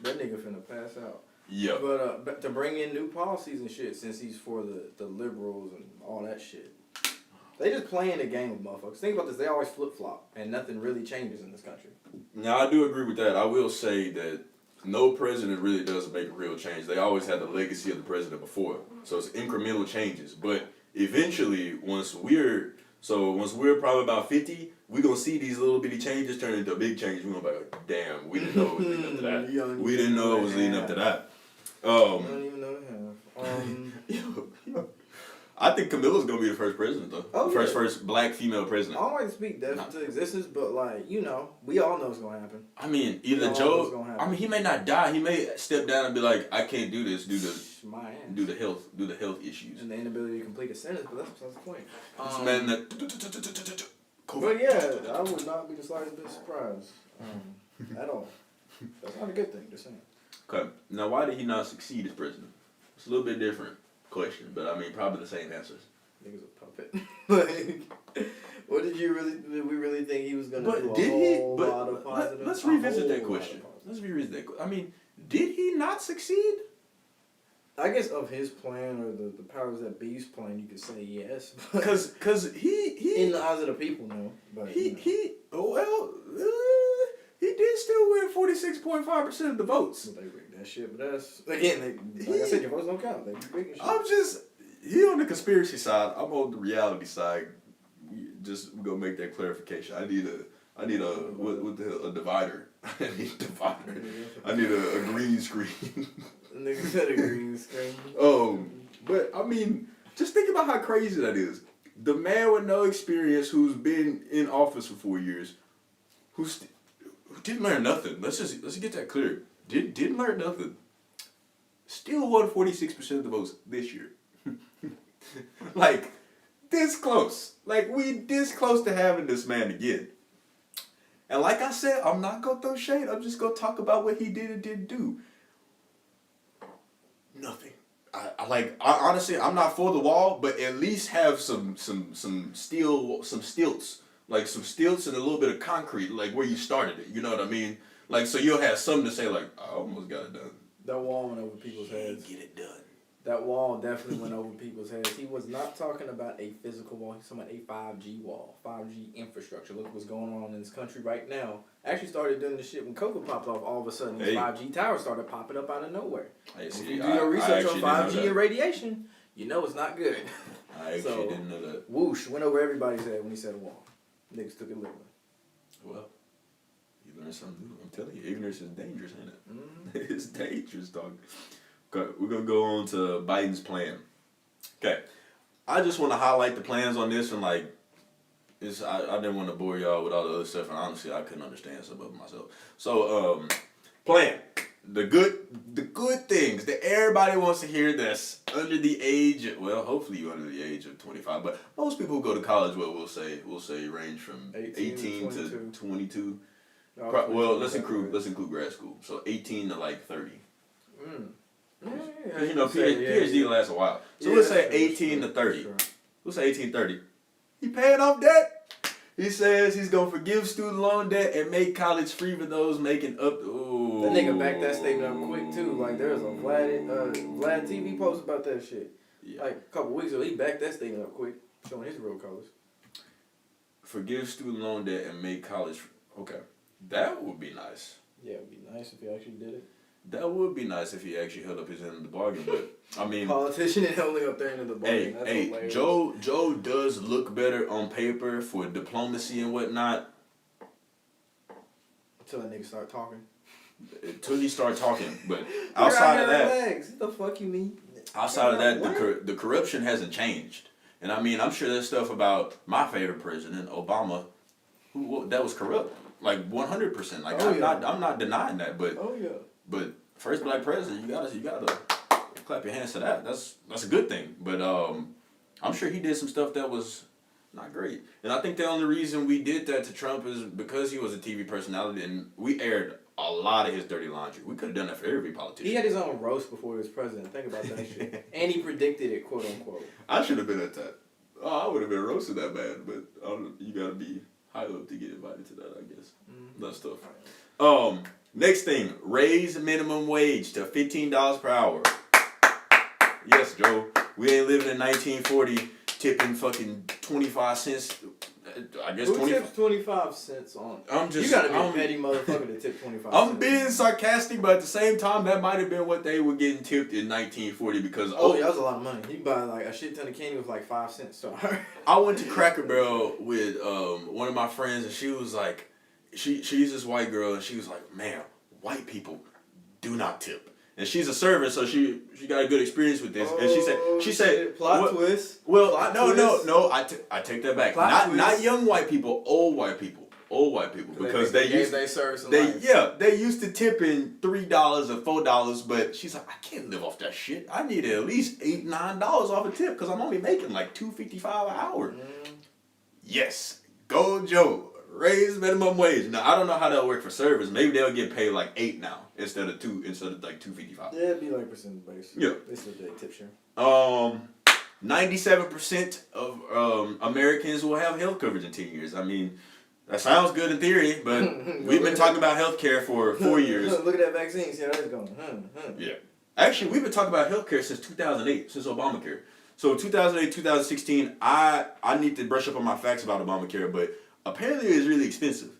That nigga finna pass out. Yeah. But to bring in new policies and shit, since he's for the liberals and all that shit. They just playing the game with motherfuckers. Think about this, they always flip-flop, and nothing really changes in this country. Now, I do agree with that. I will say that no president really does make a real change. They always had the legacy of the president before. So it's incremental changes. But eventually, once we're probably about 50, we're going to see these little bitty changes turn into big changes. We're going to be like, damn, we didn't know it was leading up to that. We didn't know it was leading up to that. I don't even know half. I think Camilla's going to be the first president, though. Oh, first black female president. I don't like to speak death into existence, but, like, you know, we all know what's going to happen. I mean, either Joe, he may not die. He may step down and be like, I can't do this due to health issues. And the inability to complete a sentence, but that's besides the point. COVID. But yeah, I would not be the slightest bit surprised at all. That's not a good thing, just saying. Okay, now why did he not succeed as president? It's a little bit different question, but I mean probably the same answers. Nigga's a puppet. What did we really think he was gonna do? Lot of positive? Let's revisit that question. I mean, did he not succeed? I guess of his plan or the powers that be's plan, you could say yes. Cause he in the eyes of the people, no. But he did still win 46.5% of the votes. Well, they rigged that shit, but that's again, like I said, your votes don't count. They rigging shit. He on the conspiracy side. I'm on the reality side. We're gonna make that clarification. I need I need what the hell, a divider. I need a divider. I need a green screen. Nigga said a green screen. But I mean, just think about how crazy that is. The man with no experience who's been in office for 4 years, who didn't learn nothing. Let's get that clear. Didn't learn nothing. Still won 46% of the votes this year. Like, this close. Like, we this close to having this man again. And like I said, I'm not gonna throw shade. I'm just gonna talk about what he did and didn't do. Nothing. I honestly, I'm not for the wall, but at least have some stilts, like some stilts and a little bit of concrete, like where you started it. You know what I mean? Like, so you'll have something to say, like, I almost got it done. That wall went over people's heads. Get it done. That wall definitely went over people's heads. He was not talking about a physical wall. He's talking about a 5G wall, 5G infrastructure. Look what's going on in this country right now. Actually started doing this shit when COVID popped off. All of a sudden, these 5G towers started popping up out of nowhere. If you do your research on 5G and radiation, you know it's not good. I actually didn't know that. Whoosh, went over everybody's head when he said a wall. Niggas took it literally. Well, you learn something new. I'm telling you, ignorance is dangerous, ain't it? Mm-hmm. It's dangerous, dog. Okay, we're going to go on to Biden's plan. Okay. I just want to highlight the plans on this and, like, I didn't want to bore y'all with all the other stuff, and honestly, I couldn't understand some of it myself. So, plan. The good things that everybody wants to hear that's under the age of, well, hopefully you're under the age of 25, but most people who go to college, well, we'll say range from 18 to 22. Well, let's include grad school. So 18 to like 30. Because, you know, PhD lasts a while. So let's say 18 to 30. Sure. Let's say 18 to 30. He paying off debt. He says he's going to forgive student loan debt and make college free for those making up to... Ooh. That nigga backed that statement up quick, too. Like, there was a Vlad TV post about that shit. Yeah. Like, a couple weeks ago, he backed that statement up quick, showing his real colors. Forgive student loan debt and make college free. Okay. That would be nice. Yeah, it would be nice if he actually did it. That would be nice if he actually held up his end of the bargain, but I mean, politician and holding up their end of the bargain. Hey, Joe does look better on paper for diplomacy and whatnot. Until that nigga start talking. Until he start talking, but outside of that, what the fuck you mean? Outside of that, the corruption hasn't changed, and I mean, I'm sure there's stuff about my favorite president, Obama, who that was corrupt, like 100%. Like I'm not denying that, but. Oh yeah. But first black president, you gotta clap your hands to that. That's a good thing. But I'm sure he did some stuff that was not great. And I think the only reason we did that to Trump is because he was a TV personality and we aired a lot of his dirty laundry. We could have done that for every politician. He had his own roast before he was president. Think about that shit. And he predicted it, quote unquote. I should have been at that. Oh, I would have been roasted that bad, but you gotta be high up to get invited to that, I guess. That stuff. Next thing, raise minimum wage to $15 per hour. Yes, Joe. We ain't living in 1940 tipping fucking 25 cents. I guess Who tips 25 cents on? You gotta be a petty motherfucker to tip 25 cents. I'm being sarcastic, but at the same time, that might have been what they were getting tipped in 1940 because... Oh, yeah, that was a lot of money. You can buy like a shit ton of candy with like 5 cents. So. I went to Cracker Barrel with one of my friends, and she was like... She's this white girl, and she was like, "Man, white people do not tip." And she's a servant, so she got a good experience with this. And she said, plot twist. Well, plot no. I take that back. Not young white people, old white people, because they used they used to tipping $3 or $4, but she's like, I can't live off that shit. I need at least $8-9 off a tip because I'm only making like $2.55 an hour. Yes, go Joe. Raise minimum wage. Now I don't know how that'll work for servers. Maybe they'll get paid like $8 now instead of like $2.55. Yeah, it'd be like percentage based. Yeah. This is a tip share. 97% of Americans will have health coverage in 10 years. I mean, that sounds good in theory, but we've been talking about healthcare for 4 years. Look at that vaccine. See how that's going. Yeah. Actually, we've been talking about healthcare since 2008, since Obamacare. So 2008, 2016, I need to brush up on my facts about Obamacare, but apparently it's really expensive.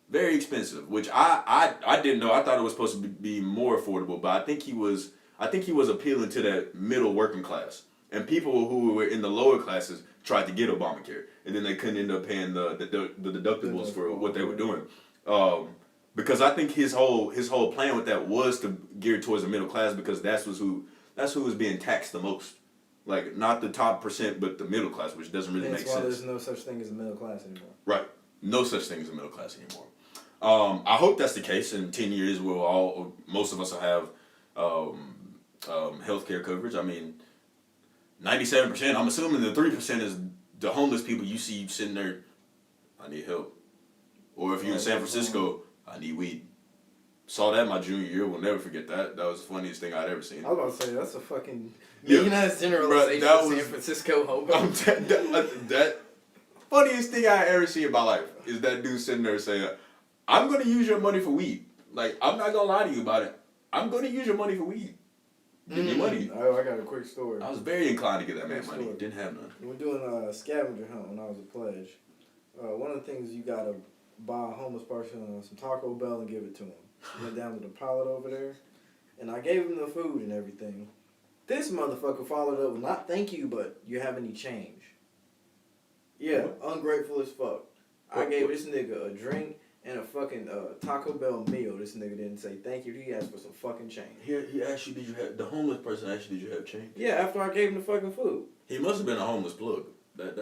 Very expensive, which I didn't know. I thought it was supposed to be more affordable, but I think he was appealing to that middle working class. and people who were in the lower classes tried to get Obamacare, and then they couldn't end up paying the deductibles for what they were doing. Because I think his whole plan with that was to gear towards the middle class, because that's who was being taxed the most. Like, not the top percent, but the middle class, which doesn't really make sense. That's why there's no such thing as a middle class anymore. Right. No such thing as a middle class anymore. I hope that's the case. In 10 years, most of us will have healthcare coverage. I mean, 97%, I'm assuming the 3% is the homeless people you see sitting there, I need help. Or if you're in San Francisco, I need weed. Saw that my junior year. We'll never forget that. That was the funniest thing I'd ever seen. I was about to say, that's a fucking unionized generalization of of San Francisco hobo. That funniest thing I ever seen in my life is that dude sitting there saying, I'm going to use your money for weed. Like, I'm not going to lie to you about it. I'm going to use your money for weed. Give me money. Oh, I got a quick story. I was very inclined to give that man money. Didn't have none. We were doing a scavenger hunt when I was a pledge. One of the things, you got to buy a homeless person some Taco Bell and give it to him. Went down to the pilot over there, and I gave him the food and everything. This motherfucker followed up with, not thank you, but you have any change? Yeah, ungrateful as fuck. I gave this nigga a drink and a fucking Taco Bell meal. This nigga didn't say thank you. He asked for some fucking change. He asked you, the homeless person asked you, did you have change? Yeah, after I gave him the fucking food. He must have been a homeless plug. That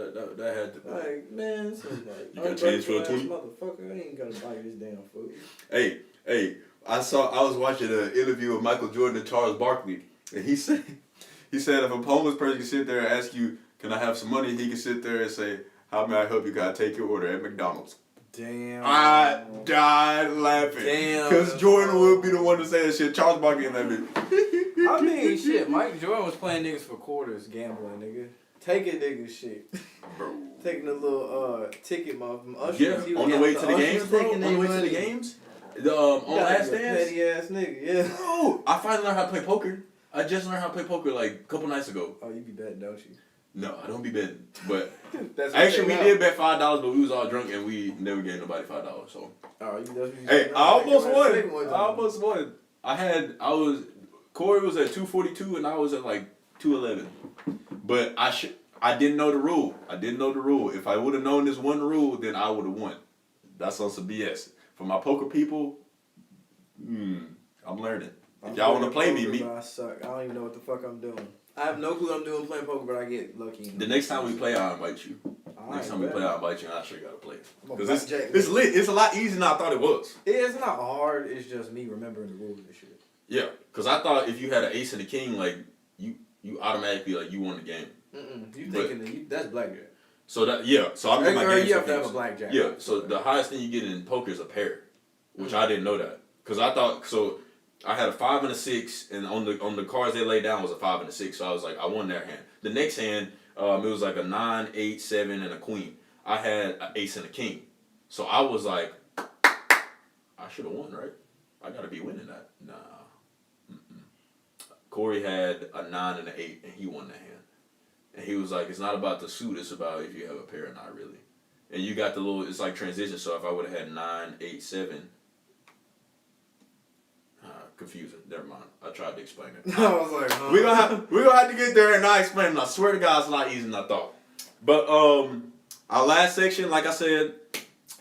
had to be. Like, man, some like, you got change for a 20? Motherfucker, I ain't gonna buy you this damn food. Hey, I was watching an interview with Michael Jordan and Charles Barkley, and he said if a homeless person can sit there and ask you, can I have some money, he can sit there and say, how may I help you? Can I take your order at McDonald's? Damn. I died laughing. Damn. Because Jordan would be the one to say that shit. Charles Barkley and that bitch. I mean, shit, Mike Jordan was playing niggas for quarters, gambling, nigga. Taking niggas shit. Bro. Taking a little ticket from Usher. Yeah, on the way to the games, bro. On the way to the games. On Last Dance. Petty ass nigga, yeah. Bro, I finally learned how to play poker. I just learned how to play poker like a couple nights ago. Oh, you be betting, don't you? No, I don't be betting. But That's actually, we did bet $5, but we was all drunk and we never gave nobody $5. So. Oh, Hey, I almost won. Corey was at 242 and I was at like 211. But I didn't know the rule. If I would have known this one rule, then I would have won. That's on some BS. For my poker people, I'm learning. If y'all want to play me. I suck. I don't even know what the fuck I'm doing. I have no clue what I'm doing playing poker, but I get lucky. The next time we play, I'll invite you. Next time we play, I'll invite you and I'll show you how to play. Because it's lit. It's a lot easier than I thought it was. It's not hard. It's just me remembering the rules and shit. Yeah, because I thought if you had an ace and a king, like, you automatically, like, you won the game. You thinking that's blackjack. So I'm in my game. You have to have a blackjack. Yeah, so the highest thing you get in poker is a pair, which I didn't know that. Because I thought, so I had a 5 and a 6, and on the cards they laid down was a 5 and a 6, so I was like, I won that hand. The next hand, it was like a 9, 8, 7, and a queen. I had an ace and a king. So I was like, I should have won, right? I got to be winning that. Nah. Corey had a 9 and an 8, and he won that hand. And he was like, it's not about the suit, it's about if you have a pair or not, really. And you got the little, it's like transition, so if I would have had 9, 8, 7, confusing. Never mind. I tried to explain it. I was like, huh? We're gonna have to get there and not explain it. I swear to God, it's a lot easier than I thought. But our last section, like I said,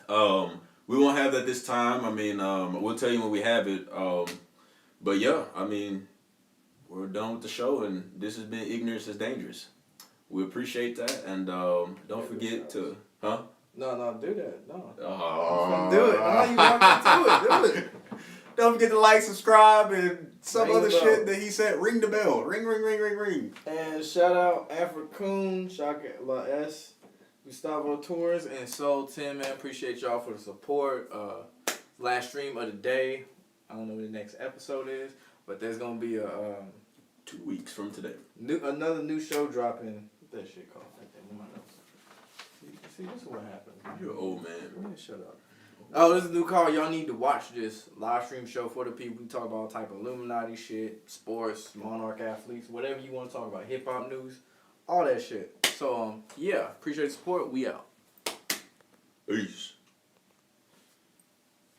we won't have that this time. I mean, we'll tell you when we have it. But yeah, I mean, we're done with the show, and this has been Ignorance is Dangerous. We appreciate that, and don't forget to, huh? No, do that. No. Do it. I know you walked into it. Do it. Don't forget to like, subscribe, and some other shit that he said. Ring the bell. Ring, ring, ring, ring, ring. And shout out Africoon, Shaka La S, Gustavo Torres, And Soul 10, man. Appreciate y'all for the support. Last stream of the day. I don't know what the next episode is, but there's gonna be a 2 weeks from today. Another new show dropping. What that shit called? Right there in my notes. See, this is what happens. You're an old man. Man, shut up. Oh, this is a new call. Y'all need to watch this live stream show for the people. We talk about all type of Illuminati shit, sports, Monarch athletes, whatever you want to talk about, hip hop news, all that shit. So yeah, appreciate the support. We out. Peace.